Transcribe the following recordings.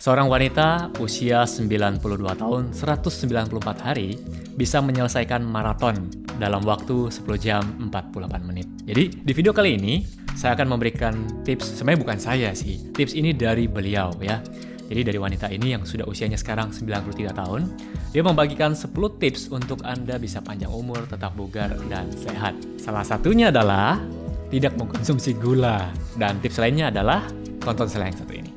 Seorang wanita usia 92 tahun 194 hari bisa menyelesaikan maraton dalam waktu 10 jam 48 menit. Jadi di video kali ini saya akan memberikan tips, sebenarnya bukan saya sih, tips ini dari beliau ya. Jadi dari wanita ini yang sudah usianya sekarang 93 tahun, dia membagikan 10 tips untuk Anda bisa panjang umur, tetap bugar, dan sehat. Salah satunya adalah tidak mengkonsumsi gula. Dan tips lainnya adalah tonton setelah yang satu ini.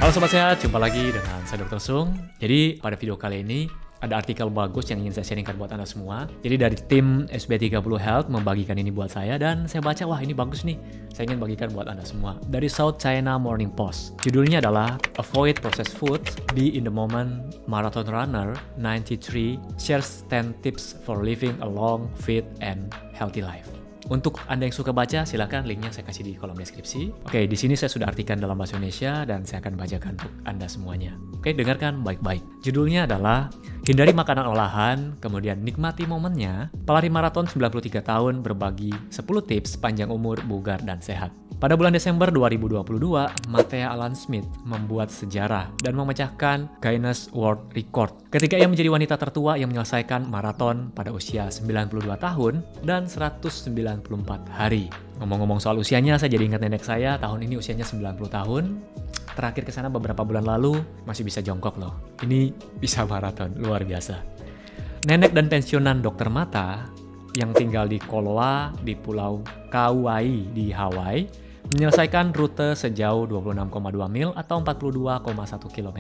Halo Sobat Sehat, jumpa lagi dengan saya Dr. Sung. Jadi pada video kali ini ada artikel bagus yang ingin saya sharingkan buat Anda semua. Jadi dari tim SB30 Health membagikan ini buat saya dan saya baca, wah ini bagus nih. Saya ingin bagikan buat Anda semua. Dari South China Morning Post. Judulnya adalah Avoid Processed Foods, Be in the Moment, Marathon Runner 93 Shares 10 Tips for Living a Long, Fit, and Healthy Life. Untuk Anda yang suka baca, silakan linknya saya kasih di kolom deskripsi. Oke, di sini saya sudah artikan dalam bahasa Indonesia dan saya akan bacakan untuk Anda semuanya. Oke, dengarkan baik-baik. Judulnya adalah Hindari makanan olahan, kemudian nikmati momennya. Pelari maraton 93 tahun berbagi 10 tips panjang umur, bugar, dan sehat. Pada bulan Desember 2022, Matea Alan Smith membuat sejarah dan memecahkan Guinness World Record ketika ia menjadi wanita tertua yang menyelesaikan maraton pada usia 92 tahun dan 194 hari. Ngomong-ngomong soal usianya, saya jadi ingat nenek saya, tahun ini usianya 90 tahun. Terakhir ke sana beberapa bulan lalu, masih bisa jongkok loh. Ini bisa maraton, luar biasa. Nenek dan pensiunan dokter mata yang tinggal di Koloa di Pulau Kauai di Hawaii menyelesaikan rute sejauh 26,2 mil atau 42,1 km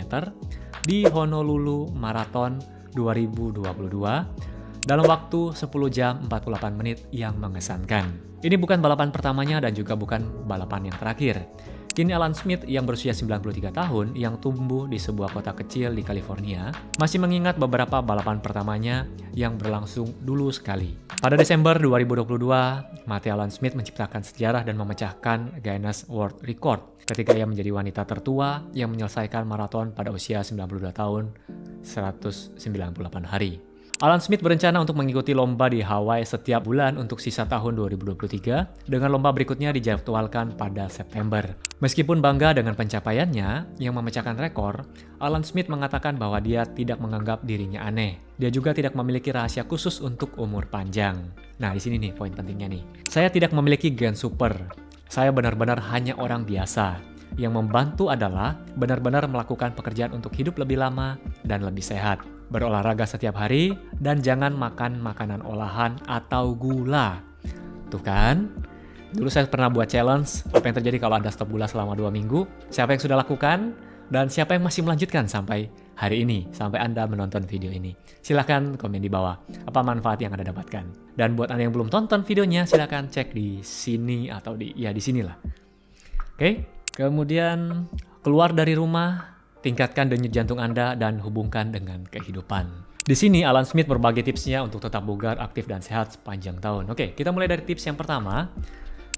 di Honolulu Marathon 2022 dalam waktu 10 jam 48 menit yang mengesankan. Ini bukan balapan pertamanya dan juga bukan balapan yang terakhir. Kini Alan Smith yang berusia 93 tahun yang tumbuh di sebuah kota kecil di California masih mengingat beberapa balapan pertamanya yang berlangsung dulu sekali. Pada Desember 2022, Matea Alan Smith menciptakan sejarah dan memecahkan Guinness World Record ketika ia menjadi wanita tertua yang menyelesaikan maraton pada usia 92 tahun 198 hari. Alan Smith berencana untuk mengikuti lomba di Hawaii setiap bulan untuk sisa tahun 2023 dengan lomba berikutnya dijadwalkan pada September. Meskipun bangga dengan pencapaiannya yang memecahkan rekor, Alan Smith mengatakan bahwa dia tidak menganggap dirinya aneh. Dia juga tidak memiliki rahasia khusus untuk umur panjang. Nah, di sini nih poin pentingnya nih. Saya tidak memiliki gen super. Saya benar-benar hanya orang biasa. Yang membantu adalah benar-benar melakukan pekerjaan untuk hidup lebih lama dan lebih sehat. Berolahraga setiap hari, dan jangan makan makanan olahan atau gula. Tuh kan? Dulu saya pernah buat challenge, apa yang terjadi kalau Anda stop gula selama 2 minggu? Siapa yang sudah lakukan? Dan siapa yang masih melanjutkan sampai hari ini, sampai Anda menonton video ini? Silahkan komen di bawah, apa manfaat yang Anda dapatkan. Dan buat Anda yang belum tonton videonya, silahkan cek di sini atau di sinilah. Oke, kemudian keluar dari rumah, tingkatkan denyut jantung Anda dan hubungkan dengan kehidupan. Di sini Alan Smith berbagi tipsnya untuk tetap bugar, aktif, dan sehat sepanjang tahun. Oke, kita mulai dari tips yang pertama.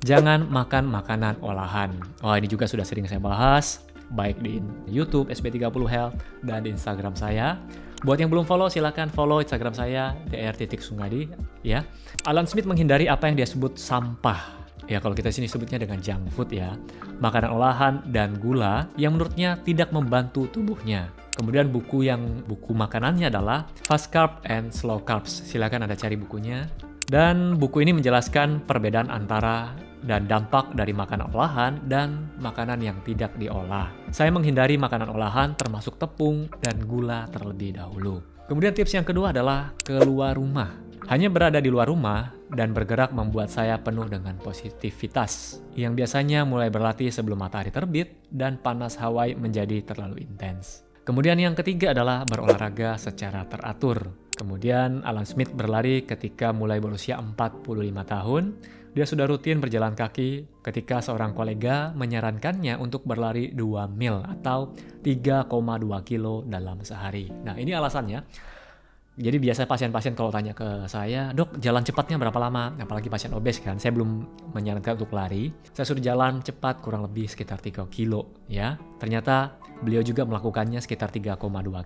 Jangan makan makanan olahan. Wah, ini juga sudah sering saya bahas, baik di YouTube SB30 Health dan di Instagram saya. Buat yang belum follow, silakan follow Instagram saya dr.sungadi ya. Alan Smith menghindari apa yang dia sebut sampah. Ya, kalau kita sini sebutnya dengan junk food ya. Makanan olahan dan gula yang menurutnya tidak membantu tubuhnya. Kemudian buku makanannya adalah Fast Carb and Slow Carbs. Silakan Anda cari bukunya. Dan buku ini menjelaskan perbedaan antara dan dampak dari makanan olahan dan makanan yang tidak diolah. Saya menghindari makanan olahan termasuk tepung dan gula terlebih dahulu. Kemudian tips yang kedua adalah keluar rumah. Hanya berada di luar rumah dan bergerak membuat saya penuh dengan positivitas yang biasanya mulai berlatih sebelum matahari terbit dan panas Hawaii menjadi terlalu intens. Kemudian yang ketiga adalah berolahraga secara teratur. Kemudian Alan Smith berlari ketika mulai berusia 45 tahun. Dia sudah rutin berjalan kaki ketika seorang kolega menyarankannya untuk berlari 2 mil atau 3,2 kilo dalam sehari. Nah, ini alasannya. Jadi biasa pasien-pasien kalau tanya ke saya, dok jalan cepatnya berapa lama? Apalagi pasien obes kan, saya belum menyarankan untuk lari. Saya suruh jalan cepat kurang lebih sekitar 3 kilo ya. Ternyata beliau juga melakukannya sekitar 3,2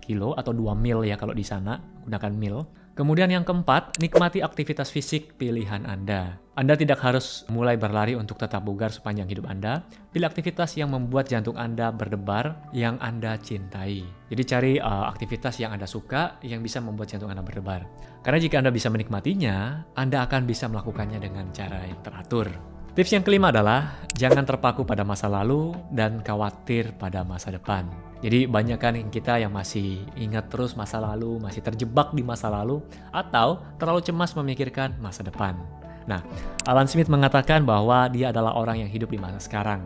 kilo atau 2 mil ya kalau di sana, gunakan mil. Kemudian yang keempat, nikmati aktivitas fisik pilihan Anda. Anda tidak harus mulai berlari untuk tetap bugar sepanjang hidup Anda. Pilih aktivitas yang membuat jantung Anda berdebar, yang Anda cintai. Jadi cari aktivitas yang Anda suka, yang bisa membuat jantung Anda berdebar. Karena jika Anda bisa menikmatinya, Anda akan bisa melakukannya dengan cara yang teratur. Tips yang kelima adalah, jangan terpaku pada masa lalu dan khawatir pada masa depan. Jadi banyak kan kita yang masih ingat terus masa lalu, masih terjebak di masa lalu, atau terlalu cemas memikirkan masa depan. Nah, Alan Smith mengatakan bahwa dia adalah orang yang hidup di masa sekarang,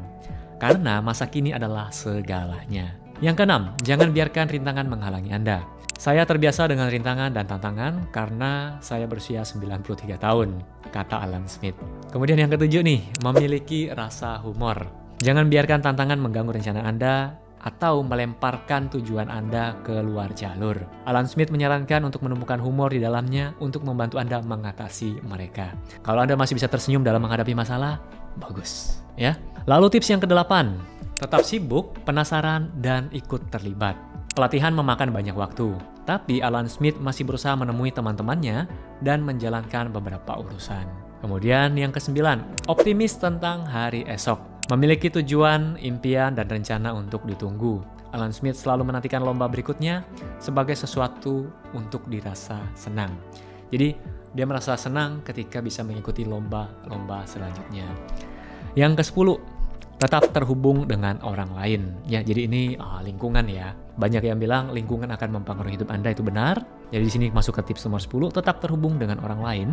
karena masa kini adalah segalanya. Yang keenam, jangan biarkan rintangan menghalangi Anda. Saya terbiasa dengan rintangan dan tantangan karena saya berusia 93 tahun, kata Alan Smith. Kemudian yang ketujuh nih, memiliki rasa humor. Jangan biarkan tantangan mengganggu rencana Anda atau melemparkan tujuan Anda ke luar jalur. Alan Smith menyarankan untuk menemukan humor di dalamnya untuk membantu Anda mengatasi mereka. Kalau Anda masih bisa tersenyum dalam menghadapi masalah, bagus, ya. Lalu tips yang kedelapan, tetap sibuk, penasaran, dan ikut terlibat. Pelatihan memakan banyak waktu, tapi Alan Smith masih berusaha menemui teman-temannya dan menjalankan beberapa urusan. Kemudian yang kesembilan, optimis tentang hari esok. Memiliki tujuan, impian, dan rencana untuk ditunggu. Alan Smith selalu menantikan lomba berikutnya sebagai sesuatu untuk dirasa senang. Jadi, dia merasa senang ketika bisa mengikuti lomba-lomba selanjutnya. Yang ke-10, tetap terhubung dengan orang lain. Ya, jadi ini lingkungan ya. Banyak yang bilang lingkungan akan mempengaruhi hidup Anda, itu benar. Jadi di sini masuk ke tips nomor 10, tetap terhubung dengan orang lain.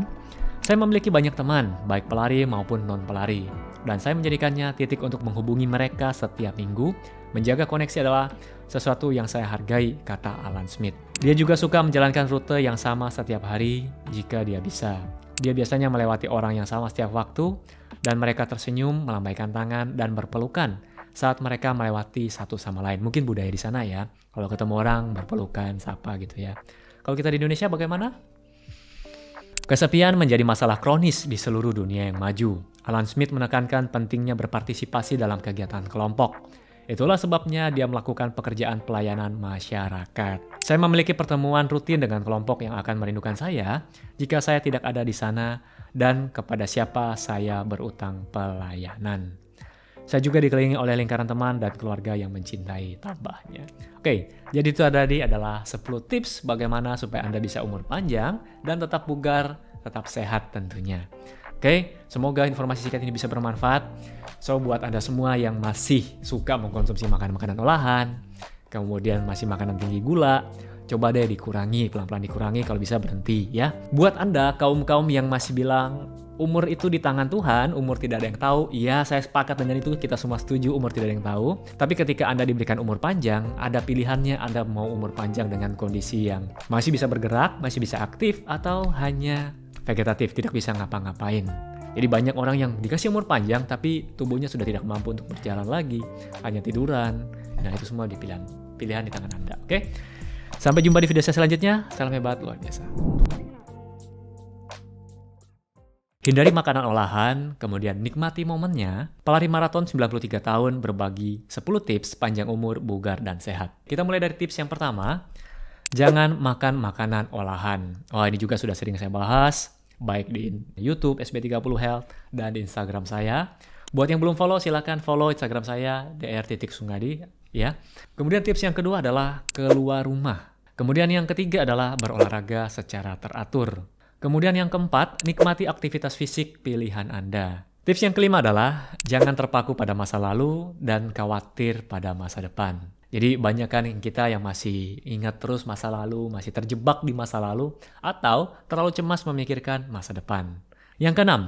Saya memiliki banyak teman, baik pelari maupun non-pelari. Dan saya menjadikannya titik untuk menghubungi mereka setiap minggu. Menjaga koneksi adalah sesuatu yang saya hargai, kata Alan Smith. Dia juga suka menjalankan rute yang sama setiap hari jika dia bisa. Dia biasanya melewati orang yang sama setiap waktu, dan mereka tersenyum, melambaikan tangan, dan berpelukan saat mereka melewati satu sama lain. Mungkin budaya di sana ya, kalau ketemu orang berpelukan, sapa gitu ya. Kalau kita di Indonesia bagaimana? Kesepian menjadi masalah kronis di seluruh dunia yang maju. Alan Smith menekankan pentingnya berpartisipasi dalam kegiatan kelompok. Itulah sebabnya dia melakukan pekerjaan pelayanan masyarakat. Saya memiliki pertemuan rutin dengan kelompok yang akan merindukan saya jika saya tidak ada di sana dan kepada siapa saya berutang pelayanan. Saya juga dikelilingi oleh lingkaran teman dan keluarga yang mencintai, tambahnya. Oke, jadi itu tadi adalah 10 tips bagaimana supaya Anda bisa umur panjang dan tetap bugar, tetap sehat tentunya. Oke, semoga informasi singkat ini bisa bermanfaat. So, buat Anda semua yang masih suka mengkonsumsi makanan-makanan olahan, kemudian masih makanan tinggi gula, coba deh dikurangi, pelan-pelan dikurangi, kalau bisa berhenti ya. Buat Anda, kaum-kaum yang masih bilang, umur itu di tangan Tuhan, umur tidak ada yang tahu. Iya, saya sepakat dengan itu, kita semua setuju umur tidak ada yang tahu. Tapi ketika Anda diberikan umur panjang, ada pilihannya Anda mau umur panjang dengan kondisi yang masih bisa bergerak, masih bisa aktif, atau hanya vegetatif, tidak bisa ngapa-ngapain. Jadi banyak orang yang dikasih umur panjang, tapi tubuhnya sudah tidak mampu untuk berjalan lagi, hanya tiduran. Nah, itu semua pilihan di tangan Anda, oke? Sampai jumpa di video saya selanjutnya. Salam hebat, luar biasa. Hindari makanan olahan, kemudian nikmati momennya. Pelari maraton 93 tahun berbagi 10 tips panjang umur, bugar, dan sehat. Kita mulai dari tips yang pertama, jangan makan makanan olahan. Wah, ini juga sudah sering saya bahas, baik di YouTube, SB30 Health, dan di Instagram saya. Buat yang belum follow, silakan follow Instagram saya, dr.sungadi, ya. Kemudian tips yang kedua adalah keluar rumah. Kemudian yang ketiga adalah berolahraga secara teratur. Kemudian yang keempat, nikmati aktivitas fisik pilihan Anda. Tips yang kelima adalah, jangan terpaku pada masa lalu dan khawatir pada masa depan. Jadi banyak kan kita yang masih ingat terus masa lalu, masih terjebak di masa lalu, atau terlalu cemas memikirkan masa depan. Yang keenam,